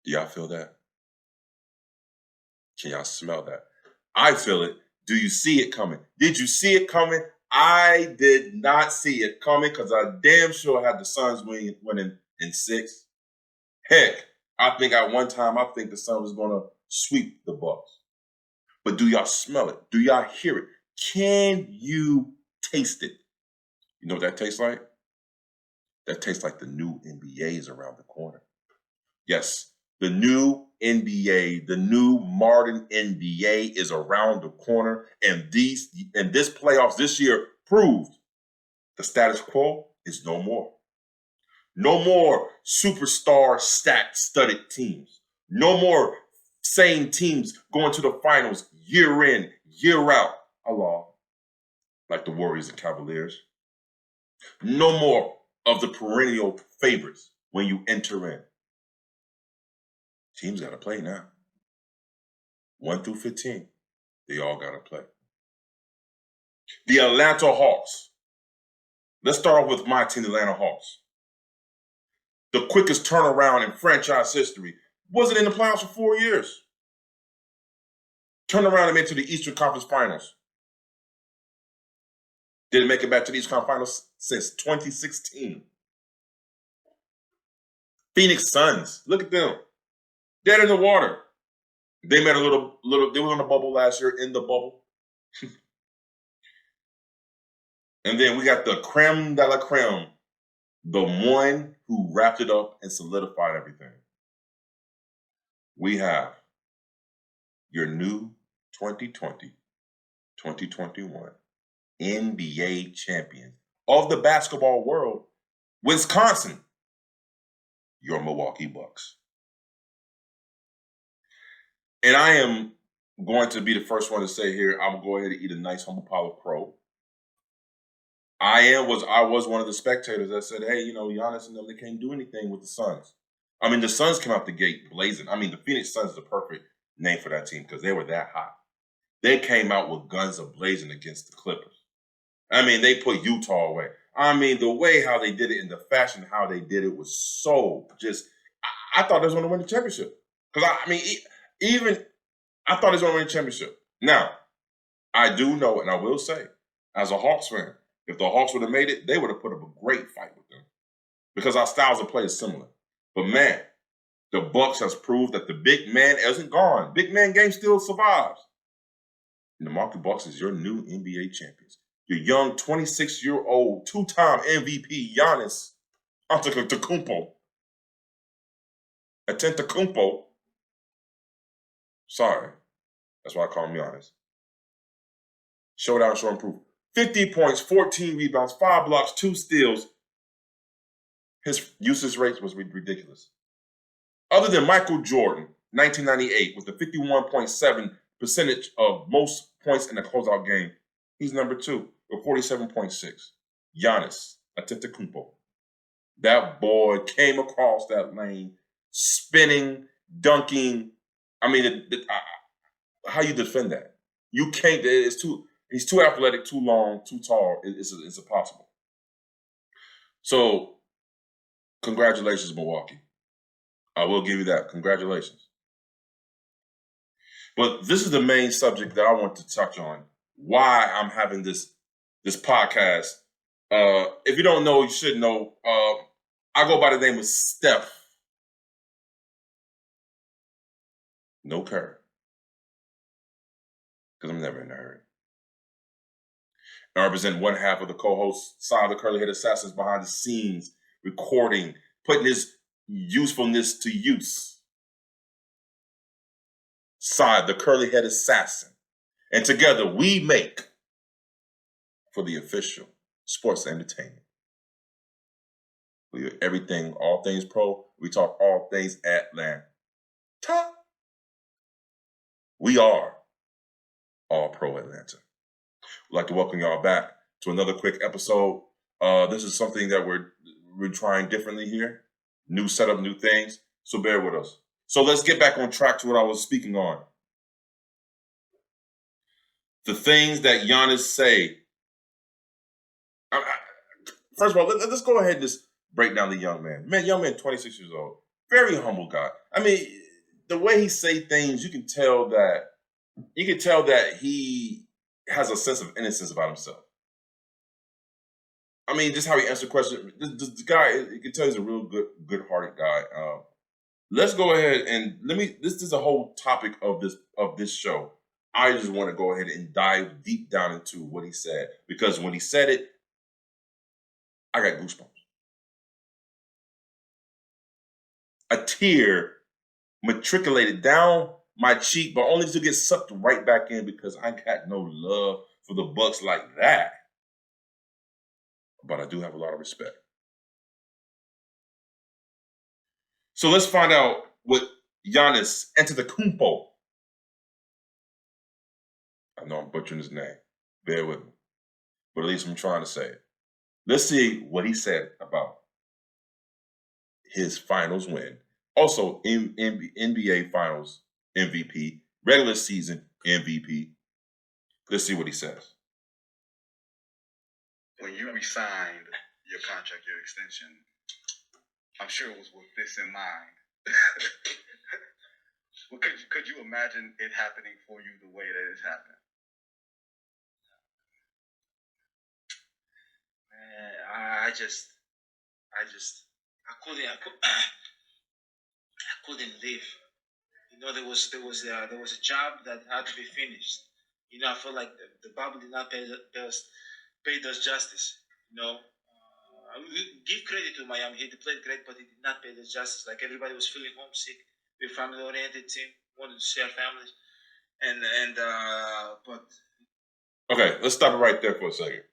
Do y'all feel that? Can y'all smell that? I feel it. Do you see it coming? Did you see it coming? I did not see it coming because I damn sure had the Suns winning in 6. Heck, I think at one time I think the Suns was going to sweep the Bucks. But do y'all smell it? Do y'all hear it? Can you taste it? You know what that tastes like? That tastes like the new NBA is around the corner. Yes, the new NBA, the new modern NBA is around the corner, and this playoffs this year proved the status quo is no more. No more superstar studded teams. No more same teams going to the finals year in, year out, along like the Warriors and Cavaliers. No more of the perennial favorites when you enter in. Teams got to play now. 1 through 15, they all got to play. The Atlanta Hawks. Let's start off with my team, the Atlanta Hawks. The quickest turnaround in franchise history. Wasn't in the playoffs for 4 years. Turned around and made it to the Eastern Conference Finals. Didn't make it back to the Eastern Conference Finals since 2016. Phoenix Suns. Look at them. Dead in the water. They made a little. They were on the bubble last year, in the bubble. And then we got the creme de la creme, the one who wrapped it up and solidified everything. We have your new 2020-2021 NBA champions of the basketball world, Wisconsin, your Milwaukee Bucks. And I am going to be the first one to say here, I'm going to go ahead and eat a nice humble pile of crow. I was one of the spectators that said, hey, Giannis and them, they can't do anything with the Suns. I mean, the Suns came out the gate blazing. I mean, the Phoenix Suns is the perfect name for that team because they were that hot. They came out with guns a-blazing against the Clippers. I mean, they put Utah away. I mean, the way how they did it and the fashion how they did it was so just – I thought they was going to win the championship. Because, I mean, I thought they was going to win the championship. Now, I do know, and I will say, as a Hawks fan, if the Hawks would have made it, they would have put up a great fight with them because our styles of play is similar. But, man, the Bucks has proved that the big man isn't gone. Big man game still survives. And the Milwaukee Bucks is your new NBA champions. Your young 26-year-old two-time MVP Giannis Antetokounmpo. Sorry. That's why I call him Giannis. Showdown, show and proof. 50 points, 14 rebounds, 5 blocks, 2 steals. His usage rate was ridiculous. Other than Michael Jordan, 1998, with the 51.7 percentage of most points in the closeout game, he's number 2 with 47.6. Giannis Antetokounmpo. That boy came across that lane, spinning, dunking. I mean, how you defend that? You can't. He's too athletic, too long, too tall. It's impossible. So, congratulations, Milwaukee. I will give you that. Congratulations. But this is the main subject that I want to touch on. Why I'm having this podcast. If you don't know, you should know. I go by the name of Steph. No Curry. Because I'm never in a hurry. I represent one half of the co-host side of the Curly Head Assassins behind the scenes, recording, putting his usefulness to use. Side, the Curly Head Assassin. And together we make for the official sports entertainment. We are everything, all things pro. We talk all things Atlanta. We are all pro Atlanta. We'd like to welcome y'all back to another quick episode. This is something that we're trying differently here. New setup, new things. So bear with us. So let's get back on track to what I was speaking on. The things that Giannis say. First of all, let's go ahead and just break down the young man. Young man, 26 years old. Very humble guy. I mean, the way he say things, you can tell that he has a sense of innocence about himself. I mean, just how he answered questions. This guy, you can tell he's a real good-hearted guy. Let's go ahead and let me. This is a whole topic of this show. I just want to go ahead and dive deep down into what he said because when he said it, I got goosebumps. A tear matriculated down my cheek, but only to get sucked right back in because I got no love for the Bucks like that. But I do have a lot of respect. So let's find out what Giannis Antetokounmpo. I know I'm butchering his name. Bear with me. But at least I'm trying to say it. Let's see what he said about his finals win. Also, NBA Finals MVP, regular season MVP. Let's see what he says. When you resigned your contract, your extension, I'm sure it was with this in mind. Well, could you imagine it happening for you the way that it's happened? Man, I couldn't live. You know, there was a job that had to be finished. You know, I felt like the Bible did not pay us justice. You know, we give credit to Miami Heat. They played great, but it did not pay us justice. Like everybody was feeling homesick. We're a family-oriented team, wanted to share families, but Okay, let's stop it right there for a second.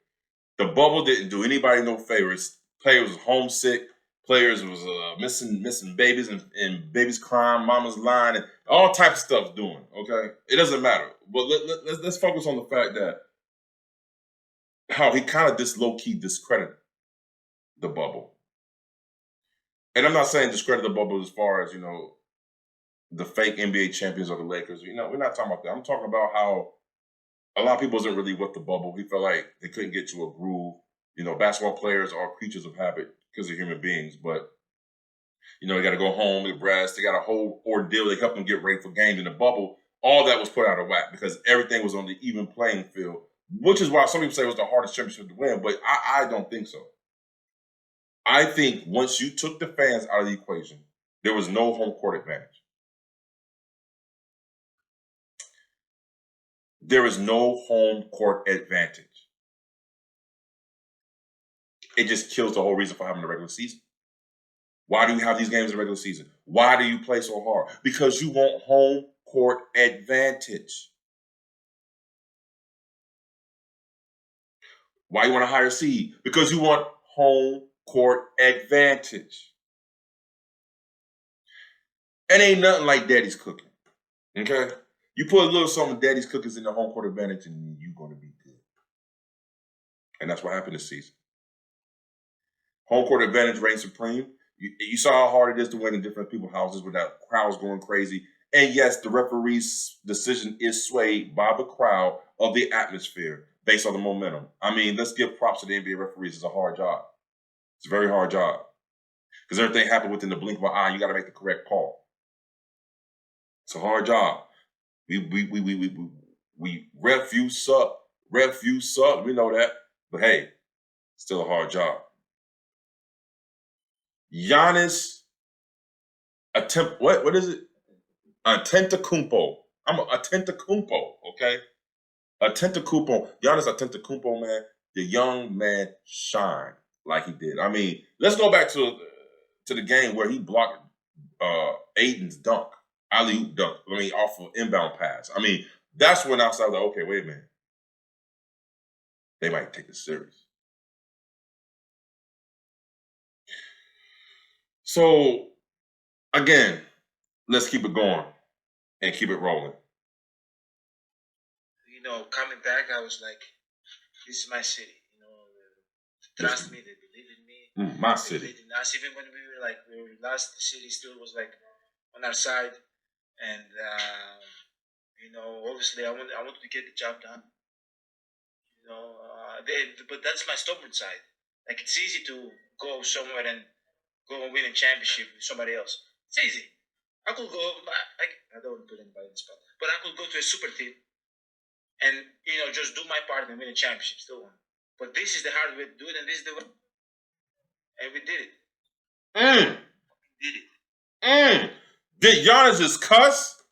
The bubble didn't do anybody no favors. Players was homesick. Players was missing babies and babies crying, mama's lying, and all types of stuff doing. Okay, it doesn't matter. But let's focus on the fact that how he kind of low key discredited the bubble. And I'm not saying discredit the bubble as far as the fake NBA champions or the Lakers. We're not talking about that. I'm talking about how a lot of people wasn't really with the bubble. He felt like they couldn't get to a groove. Basketball players are creatures of habit because they're human beings, but they got to go home, they rest, they got a whole ordeal. They help them get ready for games in the bubble. All that was put out of whack because everything was on the even playing field, which is why some people say it was the hardest championship to win, but I don't think so. I think once you took the fans out of the equation, there was no home court advantage. There is no home court advantage. It just kills the whole reason for having the regular season. Why do you have these games in the regular season? Why do you play so hard? Because you want home court advantage. Why you want a higher seed? Because you want home court advantage. And ain't nothing like daddy's cooking. Okay? You put a little something of daddy's cookies in the home court advantage and you're going to be good. And that's what happened this season. Home court advantage reigns supreme. You saw how hard it is to win in different people's houses without crowds going crazy. And yes, the referee's decision is swayed by the crowd of the atmosphere based on the momentum. I mean, let's give props to the NBA referees. It's a hard job. It's a very hard job. Because everything happened within the blink of an eye. You got to make the correct call. It's a hard job. We ref you suck. Ref you suck. We know that. But hey, still a hard job. Giannis what is it? Antetokounmpo. I'm a Antetokounmpo, okay? Antetokounmpo. Giannis Antetokounmpo, man. The young man shined like he did. I mean, let's go back to the game where he blocked Aiden's dunk, alley-oop dunk. Off of inbound pass. I mean, that's when I was like, okay, wait a minute. They might take this serious. So, again, let's keep it going and keep it rolling. Coming back, I was like, this is my city. Trust me, they believe in me. My city. They believed in us. Even when we were lost, the city still was like on our side. And, obviously I wanted to get the job done. But that's my stubborn side. Like, it's easy to go somewhere and go and win a championship with somebody else. It's easy. I could go. I don't want to put anybody in the spot, but I could go to a super team and just do my part and win a championship. Still won. But this is the hard way to do it, and this is the way. And we did it. Did it. Did Giannis just cuss?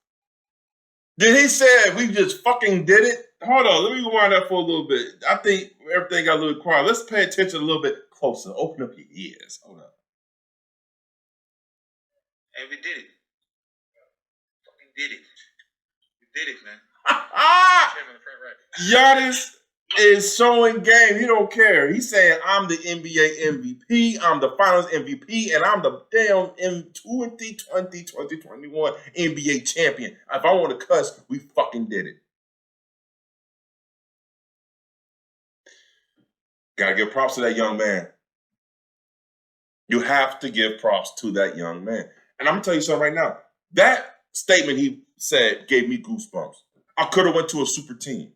Did he say we just fucking did it? Hold on, let me rewind that for a little bit. I think everything got a little quiet. Let's pay attention a little bit closer. Open up your ears. Hold up. And we did it. Fucking did it. We did it, man. Giannis is showing game. He don't care. He's saying, I'm the NBA MVP, I'm the Finals MVP, and I'm the damn 2020-2021 NBA champion. If I want to cuss, we fucking did it. Gotta give props to that young man. You have to give props to that young man. And I'm gonna tell you something right now. That statement he said gave me goosebumps. I could have went to a super team.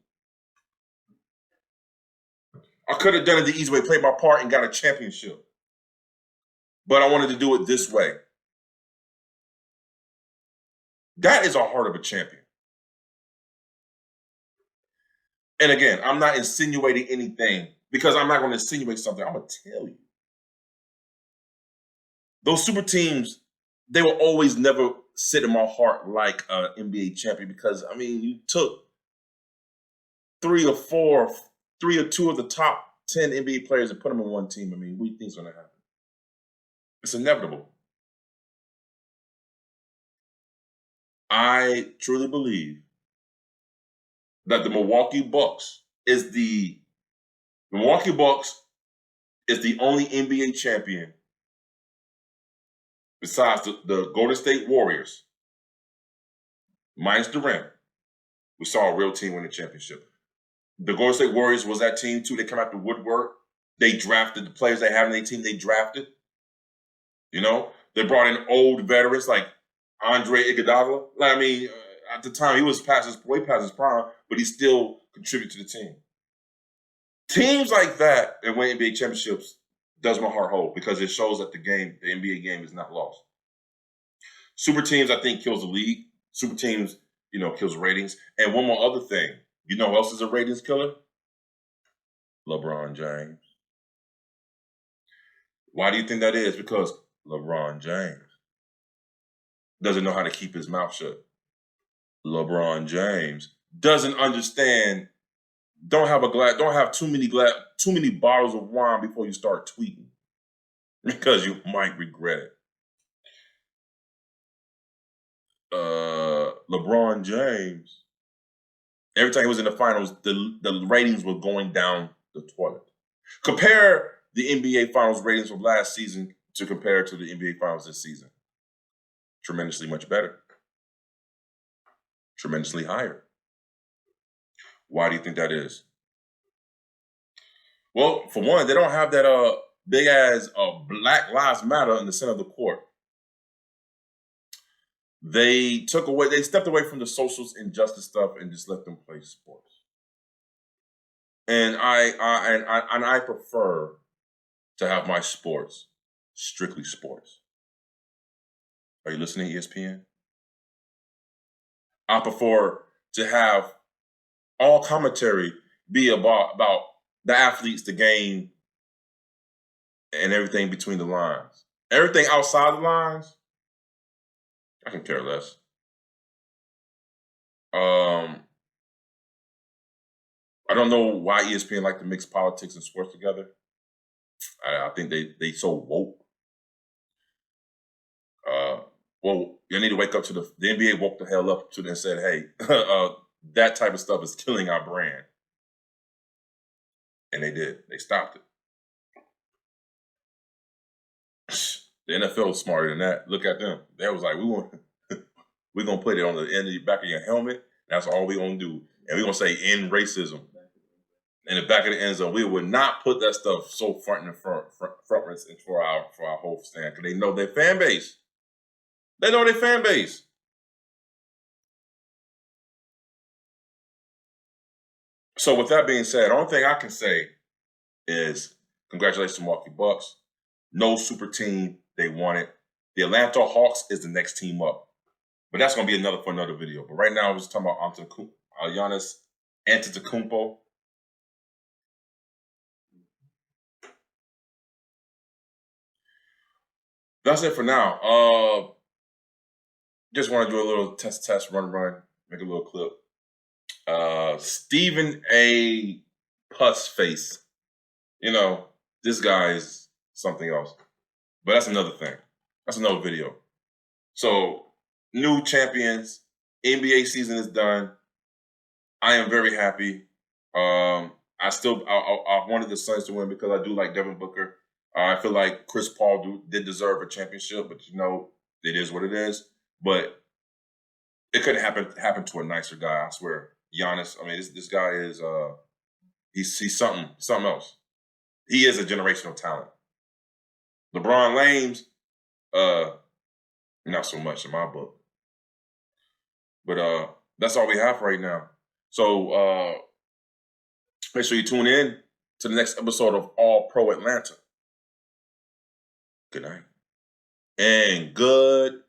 I could have done it the easy way, played my part, and got a championship. But I wanted to do it this way. That is a heart of a champion. And again, I'm not insinuating anything because I'm not going to insinuate something. I'm going to tell you. Those super teams, they will always never sit in my heart like an NBA champion because, I mean, you took three or two of the top 10 NBA players and put them in one team. I mean, what do you think is going to happen? It's inevitable. I truly believe that the Milwaukee Bucks is the only NBA champion besides the Golden State Warriors, minus Durant. We saw a real team win the championship. The Golden State Warriors was that team too. They come out the woodwork. They drafted the players they have in their team. They drafted. They brought in old veterans like Andre Iguodala. I mean, at the time he was way past his prime, but he still contributed to the team. Teams like that that win NBA championships does my heart whole because it shows that the NBA game is not lost. Super teams, I think, kills the league. Super teams, kills ratings. And one more other thing. You know who else is a ratings killer? LeBron James. Why do you think that is? Because LeBron James doesn't know how to keep his mouth shut. LeBron James doesn't understand. Don't have too many bottles of wine before you start tweeting because you might regret it. LeBron James, every time he was in the finals, the ratings were going down the toilet. Compare the NBA Finals ratings from last season to compare to the NBA Finals this season. Tremendously much better. Tremendously higher. Why do you think that is? Well, for one, they don't have that big ass Black Lives Matter in the center of the court. They stepped away from the social injustice stuff and just let them play sports. And I prefer to have my sports strictly sports. Are you listening, ESPN? I prefer to have all commentary be about the athletes, the game, and everything between the lines. Everything outside the lines, I can care less. I don't know why ESPN like to mix politics and sports together. I think they so woke. Well, you need to wake up to the NBA woke the hell up to them and said, hey, that type of stuff is killing our brand. And they did. They stopped it. The NFL is smarter than that. Look at them. They was like, we're going to put it on the end of the back of your helmet. That's all we're going to do. And we're going to say end racism. In the back of the end zone, we would not put that stuff so front and front for our whole stand because they know their fan base. They know their fan base. So with that being said, the only thing I can say is congratulations to Milwaukee Bucks. No super team. They won it. The Atlanta Hawks is the next team up. But that's going to be for another video. But right now, I was talking about Giannis Antetokounmpo. That's it for now. Just want to do a little test, run, make a little clip. Stephen A. Puss Face. You know, this guy is something else. But that's another thing. That's another video. So, new champions. NBA season is done. I am very happy. I wanted the Suns to win because I do like Devin Booker. I feel like Chris Paul did deserve a championship, but it is what it is. But it couldn't happen to a nicer guy. I swear, Giannis. I mean, this guy is he's something else. He is a generational talent. LeBron James, not so much in my book. But that's all we have right now. So make sure you tune in to the next episode of All Pro Atlanta. Good night. And goodbye.